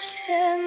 Save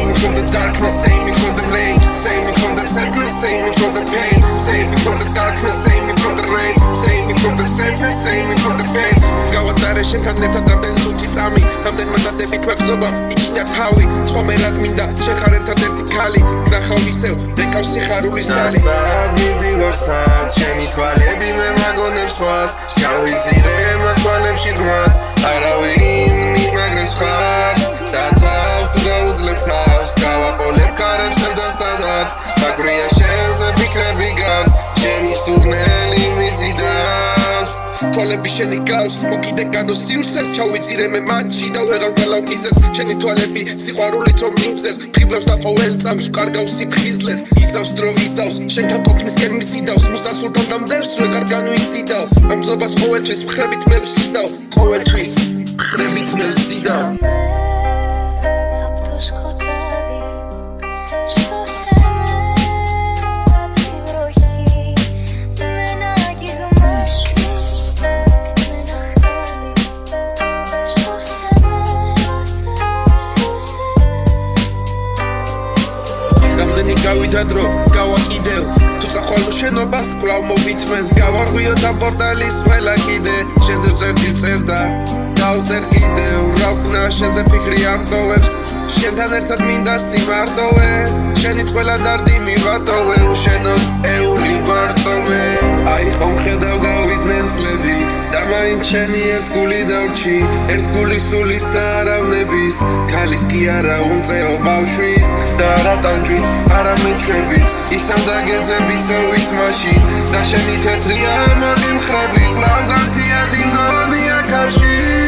me from the darkness, save me from the rain. Save me from the sadness, save me from the pain. Save me from the darkness, save me from the rain. Save me from the sadness, save me from the pain. გავატარე შენთან ერთად რამდენი წუთი წამი, რამდენმა დადებით მეგზობა, იჩინა თავი, წვომერად მინდა შეხარ ერთადერთი ქალი, ნახავ ისევ რეკავს სიხარულის სალი. სად მივდივარ სად, შენი თვალები მე მაგონებს ხვას, გავიზირე მაგ თვალებში რვად, არავინ მიმაგრებს ხარს, და თავს გაუძლებ თავს, გავაყოლებ კარებს ემდასტადარს, დაგვრია შენზე ფიქრები გარს, შენი სურნელი მიზიდავს. თვალები შენი გავს, მოკიდე განო სივრცეს, ჩავიწირე მე მათში და ვეღარ ველავ მიზეს, შენი თვალები სიყვარულით რომ მიმზეს, ხიბლავს და ყოველ წამს ვკარგავს სიფხიზლეს, ისავს დრო ისავს, შენთან ყოფნისკენ მისიდავს, მუსასულთან დამდევს ვეღარ განვისიდავ, ამ გზობას ყოველთვის მხრებით მე ვსიდავ, ყოველთვის მხრებით მე ვსიდავ. გავიდა დრო, გავაკიდევ თუ წახვალ შენობას კვლავ მოვითმენ, გავარღვიო და პორტალის ყველა კიდე, შენზე ვწერდი ვწერდა, დავწერ კიდევ, რა ვქნა შენზე ფიქრი არ დოვებს, შენთან ერთად მინდა სიმარტოვე, შენით ყველა დარდი მივატოვე, უშენოდ ეული ვარტომე, აი ხომ ხედავ გავიდნენ წლები, და მაინც შენი ერთ გული დავრჩი, ერთ გული სულის და არავნების, ქალის კი არა უმწეო ბავშვის, და არა ტანჯვით, არამედ ჩვენით, ისევ დაგეძებისევით მაშინ, და შენი თეთრია მოდი მხრები, კვლავ განთიადი მგონია ქარში.